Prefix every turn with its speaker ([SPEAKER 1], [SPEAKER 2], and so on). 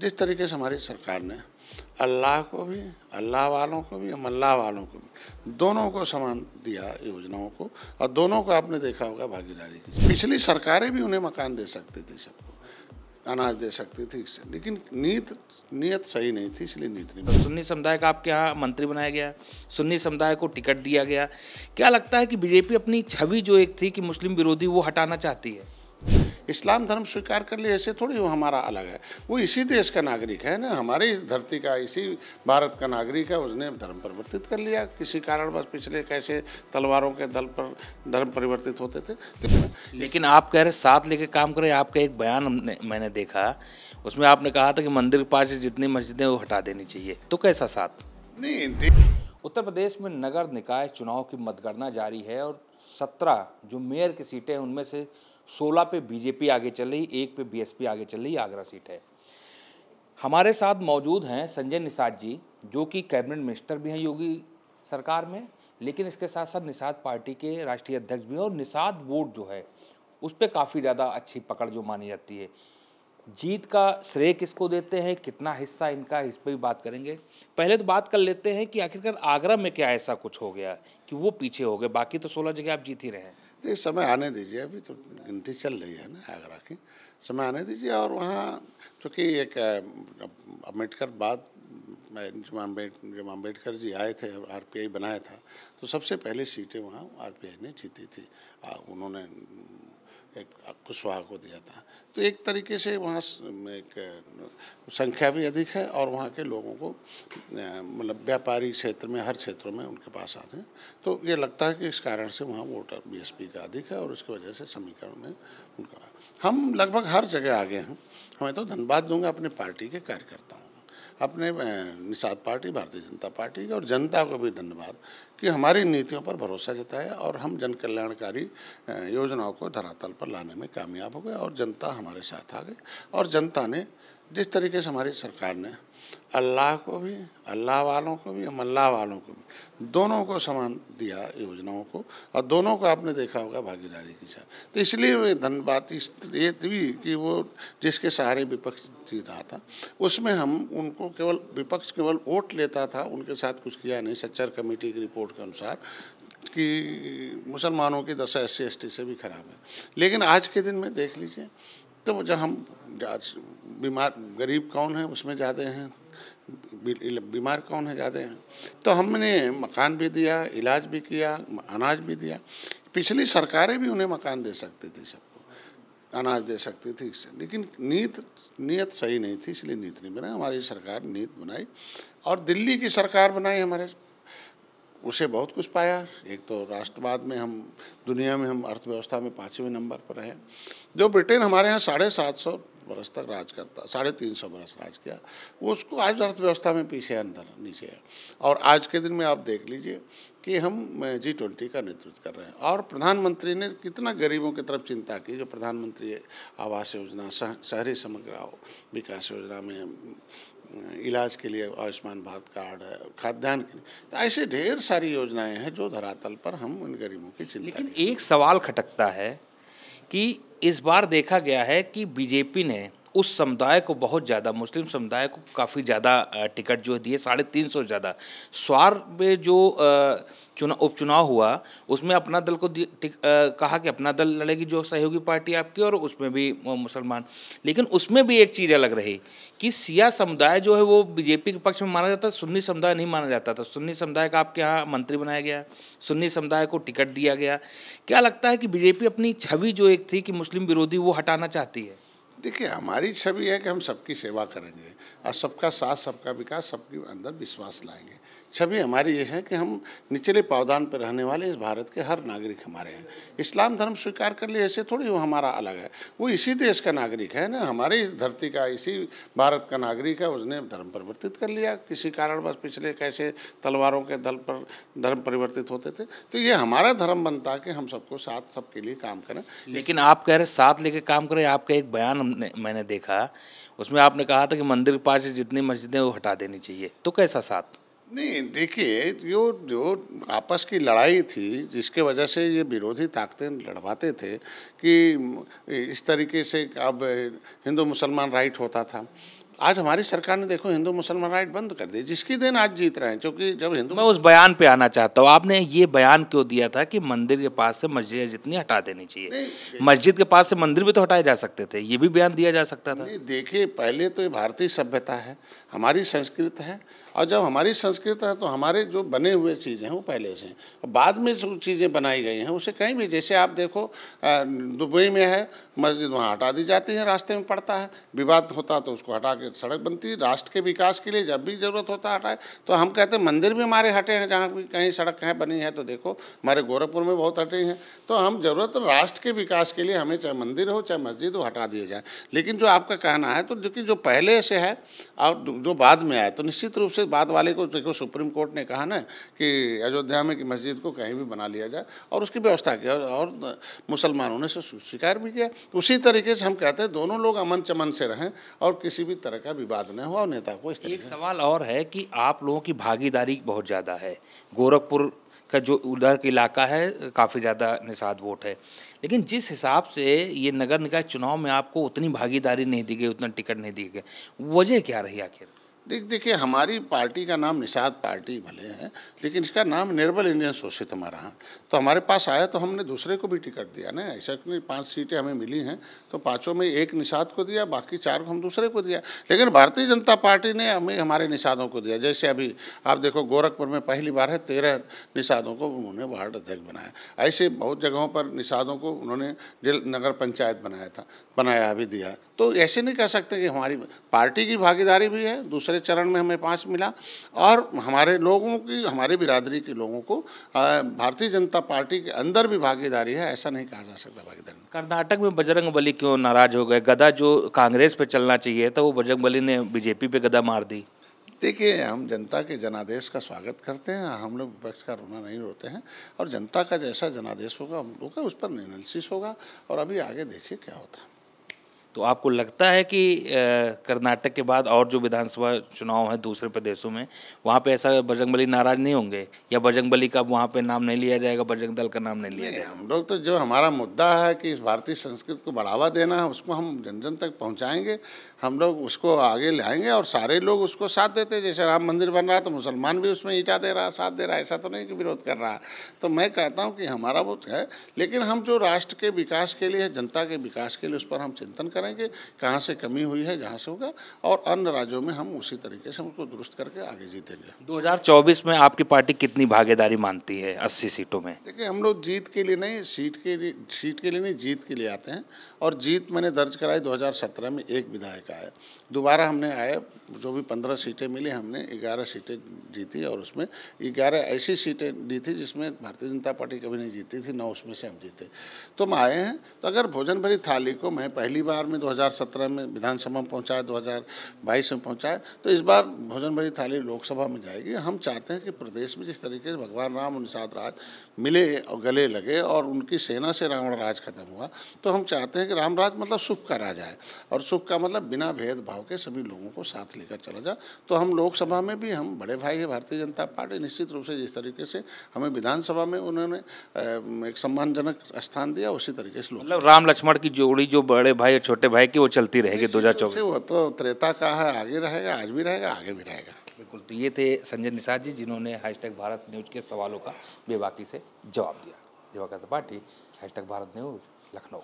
[SPEAKER 1] जिस तरीके से हमारी सरकार ने अल्लाह को भी, अल्लाह वालों को भी, मल्लाह वालों को भी, दोनों को समान दिया योजनाओं को, और दोनों को आपने देखा होगा भागीदारी की। पिछली सरकारें भी उन्हें मकान दे सकती थी, सबको अनाज दे सकती थी, लेकिन नीयत सही नहीं थी, इसलिए नीयत नहीं।
[SPEAKER 2] तो सुन्नी समुदाय का आपके यहाँ मंत्री बनाया गया, सुन्नी समुदाय को टिकट दिया गया। क्या लगता है कि बीजेपी अपनी छवि जो एक थी कि मुस्लिम विरोधी, वो हटाना चाहती है?
[SPEAKER 1] इस्लाम धर्म स्वीकार कर लिया ऐसे थोड़ी वो हमारा अलग है। वो इसी देश का नागरिक है ना, हमारी इस धरती का, इसी भारत का नागरिक है। उसने धर्म परिवर्तित कर लिया किसी कारणवश। पिछले कैसे तलवारों के दल पर धर्म परिवर्तित होते थे।
[SPEAKER 2] लेकिन आप कह रहे साथ लेके काम करें। आपका एक बयान मैंने देखा, उसमें आपने कहा था कि मंदिर के पास जितनी मस्जिदें वो हटा देनी चाहिए। तो कैसा साथ?
[SPEAKER 1] नहीं,
[SPEAKER 2] उत्तर प्रदेश में नगर निकाय चुनाव की मतगणना जारी है और 17 जो मेयर की सीटें हैं उनमें से 16 पे बीजेपी आगे चल रही, 1 पे बीएसपी आगे चल रही, आगरा सीट है। हमारे साथ मौजूद हैं संजय निषाद जी, जो कि कैबिनेट मिनिस्टर भी हैं योगी सरकार में, लेकिन इसके साथ साथ निषाद पार्टी के राष्ट्रीय अध्यक्ष भी हैं। और निषाद वोट जो है उस पर काफ़ी ज़्यादा अच्छी पकड़ जो मानी जाती है। जीत का श्रेय किसको देते हैं, कितना हिस्सा इनका, इस पर भी बात करेंगे। पहले तो बात कर लेते हैं कि आखिरकार आगरा में क्या ऐसा कुछ हो गया कि वो पीछे हो गए। बाकी तो 16 जगह आप जीत ही रहे हैं।
[SPEAKER 1] तो समय आने दीजिए, अभी तो गिनती चल रही है ना आगरा की, समय आने दीजिए। और वहाँ चूँकि एक अम्बेडकर बाद जब अम्बेडकर जी आए थे और आरपीआई बनाया था, तो सबसे पहले सीटें वहाँ आरपीआई ने जीती थी। उन्होंने एक कुशवाहा को दिया था। तो एक तरीके से वहाँ एक संख्या भी अधिक है और वहाँ के लोगों को मतलब व्यापारी क्षेत्र में, हर क्षेत्रों में उनके पास आते हैं। तो ये लगता है कि इस कारण से वहाँ वोटर बीएसपी का अधिक है और उसकी वजह से समीकरण में उनका, हम लगभग हर जगह आगे हैं। हमें तो धन्यवाद दूंगा अपने पार्टी के कार्यकर्ताओं, अपने निषाद पार्टी, भारतीय जनता पार्टी और जनता को भी धन्यवाद कि हमारी नीतियों पर भरोसा जताया और हम जन कल्याणकारी योजनाओं को धरातल पर लाने में कामयाब हो गए और जनता हमारे साथ आ गई। और जनता ने जिस तरीके से हमारी सरकार ने अल्लाह को भी, अल्लाह वालों को भी, मल्लाह वालों को भी, दोनों को समान दिया योजनाओं को, और दोनों को आपने देखा होगा भागीदारी के साथ। तो इसलिए धन्यवाद ये भी कि वो जिसके सहारे विपक्ष जीत रहा था, उसमें हम उनको केवल, विपक्ष केवल वोट लेता था, उनके साथ कुछ किया नहीं। सच्चर कमेटी की रिपोर्ट के अनुसार कि मुसलमानों की दशा SC ST से भी खराब है। लेकिन आज के दिन में देख लीजिए, तो जब हम बीमार, गरीब कौन है उसमें ज़्यादा हैं, बीमार कौन है ज़्यादा हैं, तो हमने मकान भी दिया, इलाज भी किया, अनाज भी दिया। पिछली सरकारें भी उन्हें मकान दे सकती थी, सबको अनाज दे सकती थी, लेकिन नीयत सही नहीं थी, इसलिए नीयत नहीं बनाई। हमारी सरकार नीयत बनाई और दिल्ली की सरकार बनाई हमारे, उसे बहुत कुछ पाया। एक तो राष्ट्रवाद में हम दुनिया में, हम अर्थव्यवस्था में 5वें नंबर पर है। जो ब्रिटेन हमारे यहाँ 750 वर्ष तक राज करता, 350 वर्ष राज किया, वो उसको आज अर्थव्यवस्था में पीछे, अंदर नीचे है। और आज के दिन में आप देख लीजिए कि हम G20 का नेतृत्व कर रहे हैं और प्रधानमंत्री ने कितना गरीबों की तरफ चिंता की। जो प्रधानमंत्री आवास योजना, शहरी समग्र विकास योजना में इलाज के लिए आयुष्मान भारत कार्ड है, खाद्यान्न के लिए, तो ऐसे ढेर सारी योजनाएं हैं जो धरातल पर हम उन गरीबों की चिंता।
[SPEAKER 2] लेकिन एक सवाल खटकता है कि इस बार देखा गया है कि बीजेपी ने उस समुदाय को बहुत ज़्यादा, मुस्लिम समुदाय को काफ़ी ज़्यादा टिकट जो दिए, 350 ज़्यादा। स्वार में जो उपचुनाव हुआ उसमें अपना दल को कहा कि अपना दल लड़ेगी, जो सहयोगी पार्टी आपकी, और उसमें भी मुसलमान। लेकिन उसमें भी एक चीज़ अलग रही कि सिया समुदाय जो है वो बीजेपी के पक्ष में माना जाता है, सुन्नी समुदाय नहीं माना जाता था। सुन्नी समुदाय का आपके यहाँ मंत्री बनाया गया, सुन्नी समुदाय को टिकट दिया गया। क्या लगता है कि बीजेपी अपनी छवि जो एक थी कि मुस्लिम विरोधी, वो हटाना चाहती है?
[SPEAKER 1] देखिए, हमारी छवि है कि हम सबकी सेवा करेंगे और सबका साथ, सबका विकास, सबके अंदर विश्वास लाएंगे। छवि हमारी ये है कि हम निचले पावदान पर रहने वाले इस भारत के हर नागरिक हमारे हैं। इस्लाम धर्म स्वीकार कर लिया ऐसे थोड़ी वो हमारा अलग है। वो इसी देश का नागरिक है ना, हमारी इस धरती का, इसी भारत का नागरिक है। उसने धर्म परिवर्तित कर लिया किसी कारणवश। पिछले कैसे तलवारों के दल पर धर्म परिवर्तित होते थे। तो ये हमारा धर्म बनता है कि हम सबको साथ, सबके लिए काम करें।
[SPEAKER 2] लेकिन आप कह रहे साथ लेके काम करें। आपका एक बयान मैंने देखा, उसमें आपने कहा था कि मंदिर के पास जितनी मस्जिदें वो हटा देनी चाहिए। तो कैसा साथ?
[SPEAKER 1] नहीं, देखिए, जो आपस की लड़ाई थी, जिसके वजह से ये विरोधी ताकतें लड़वाते थे कि इस तरीके से अब हिंदू मुसलमान राइट होता था, आज हमारी सरकार ने देखो हिंदू मुसलमान राइट बंद कर दिए, जिसकी देन आज जीत रहे हैं, क्योंकि जब हिंदू
[SPEAKER 2] मैं उस बयान पे आना चाहता हूँ। आपने ये बयान क्यों दिया था कि मंदिर के पास से मस्जिद जितनी हटा देनी चाहिए? मस्जिद के पास से मंदिर भी तो हटाए जा सकते थे, ये भी बयान दिया जा सकता था।
[SPEAKER 1] नहीं, देखिए पहले तो ये भारतीय सभ्यता है, हमारी संस्कृति है, और जब हमारी संस्कृति है तो हमारे जो बने हुए चीज़ें हैं वो पहले से हैं। बाद में जो चीज़ें बनाई गई हैं उसे कहीं भी, जैसे आप देखो दुबई में है मस्जिद, वहाँ हटा दी जाती है, रास्ते में पड़ता है, विवाद होता तो उसको हटा के सड़क बनती है। राष्ट्र के विकास के लिए जब भी ज़रूरत होता है हटाए। तो हम कहते हैं मंदिर भी हमारे हटे हैं, जहाँ भी कहीं सड़क है बनी है तो देखो हमारे गोरखपुर में बहुत हटे हैं। तो हम ज़रूरत राष्ट्र के विकास के लिए हमें चाहे मंदिर हो चाहे मस्जिद हो हटा दिए जाए। लेकिन जो आपका कहना है तो जो पहले से है और जो बाद में आए तो निश्चित रूप से बाद वाले को देखो, सुप्रीम कोर्ट ने कहा ना कि अयोध्या में कि मस्जिद को कहीं भी बना लिया जाए और उसकी व्यवस्था किया, और मुसलमानों ने स्वीकार भी किया। उसी तरीके से हम कहते हैं दोनों लोग अमन चमन से रहें और किसी भी तरह का विवाद न हो, और नेता को इस तरह।
[SPEAKER 2] एक सवाल और है कि आप लोगों की भागीदारी बहुत ज़्यादा है, गोरखपुर का जो उधर का इलाका है काफ़ी ज़्यादा निषाद वोट है, लेकिन जिस हिसाब से ये नगर निकाय चुनाव में आपको उतनी भागीदारी नहीं दी गई, उतना टिकट नहीं दी गई, वजह क्या रही आखिर?
[SPEAKER 1] देखिए हमारी पार्टी का नाम निषाद पार्टी भले है, लेकिन इसका नाम निर्बल इंडियन शोषित हमारा है। तो हमारे पास आया तो हमने दूसरे को भी टिकट दिया ना, ऐसा नहीं 5 सीटें हमें मिली हैं तो 5 में 1 निषाद को दिया, बाकी 4 को हम दूसरे को दिया। लेकिन भारतीय जनता पार्टी ने हमें हमारे निषादों को दिया। जैसे अभी आप देखो गोरखपुर में पहली बार है 13 निषादों को उन्होंने वार्ड अध्यक्ष बनाया। ऐसे बहुत जगहों पर निषादों को उन्होंने नगर पंचायत बनाया अभी दिया। तो ऐसे नहीं कह सकते कि हमारी पार्टी की भागीदारी भी है, दूसरे चरण में हमें 5 मिला, और हमारे लोगों की, हमारे बिरादरी के लोगों को भारतीय जनता पार्टी के अंदर भी भागीदारी है, ऐसा नहीं कहा जा सकता भागीदारी।
[SPEAKER 2] कर्नाटक में बजरंग बली क्यों नाराज हो गए? गदा जो कांग्रेस पे चलना चाहिए था वो बजरंग बली ने बीजेपी पे गदा मार दी।
[SPEAKER 1] देखिए हम जनता के जनादेश का स्वागत करते हैं, हम लोग विपक्ष का रोना नहीं रोते हैं, और जनता का जैसा जनादेश होगा हम लोग का उस पर एनालिसिस होगा, और अभी आगे देखिए क्या होता है।
[SPEAKER 2] तो आपको लगता है कि कर्नाटक के बाद और जो विधानसभा चुनाव है दूसरे प्रदेशों में, वहाँ पे ऐसा बजरंग बली नाराज नहीं होंगे, या बजरंग बली का वहाँ पे नाम नहीं लिया जाएगा, बजरंग दल का नाम नहीं लिया जाएगा?
[SPEAKER 1] हम लोग तो जो हमारा मुद्दा है कि इस भारतीय संस्कृति को बढ़ावा देना है, उसको हम जन जन तक पहुँचाएंगे, हम लोग उसको आगे लाएंगे, और सारे लोग उसको साथ देते हैं। जैसे राम मंदिर बन रहा है तो मुसलमान भी उसमें ईंटा दे रहा है, साथ दे रहा है, ऐसा तो नहीं कि विरोध कर रहा है। तो मैं कहता हूँ कि हमारा वो है, लेकिन हम जो राष्ट्र के विकास के लिए, जनता के विकास के लिए, उस पर हम चिंतन करेंगे कहाँ से कमी हुई है, जहाँ से होगा, और अन्य राज्यों में हम उसी तरीके से उसको दुरुस्त करके आगे जीतेंगे।
[SPEAKER 2] 2024 में आपकी पार्टी कितनी भागीदारी मानती है 80 सीटों में?
[SPEAKER 1] देखिए हम लोग जीत के लिए नहीं, सीट के लिए नहीं, जीत के लिए आते हैं, और जीत मैंने दर्ज कराई 2017 में 1 विधायक आया। दोबारा हमने आए, जो भी 15 सीटें मिली हमने 11 सीटें जीती, और उसमें 11 ऐसी सीटें दी थी जिसमें भारतीय जनता पार्टी कभी नहीं जीती थी, 9 उसमें से हम जीते। तो हम आए हैं, तो अगर भोजन भरी थाली को मैं पहली बार में 2017 में विधानसभा में पहुँचाया, 2022 में पहुँचाया, तो इस बार भोजन भरी थाली लोकसभा में जाएगी। हम चाहते हैं कि प्रदेश में जिस तरीके से भगवान राम और निषाद राज मिले और गले लगे, और उनकी सेना से रावण राज खत्म हुआ, तो हम चाहते हैं कि राम राज मतलब सुख का राज है, और सुख का मतलब बिना भेदभाव के सभी लोगों को साथ लेकर चला जा। तो हम लोकसभा में भी, हम बड़े भाई है भारतीय जनता पार्टी, निश्चित रूप से जिस तरीके से हमें विधानसभा में उन्होंने एक सम्मानजनक स्थान दिया, उसी तरीके से
[SPEAKER 2] मतलब राम लक्ष्मण की जोड़ी जो बड़े भाई और छोटे भाई की, वो चलती रहेगी 2024?
[SPEAKER 1] वो तो त्रेता का है, आगे रहेगा, आज भी रहेगा, आगे भी रहेगा।
[SPEAKER 2] बिल्कुल। तो ये थे संजय निषाद जी, जिन्होंने #भारत न्यूज़ के सवालों का बेबाकी से जवाब दिया। दिवाकर त्रिपाठी, #भारत न्यूज़, लखनऊ।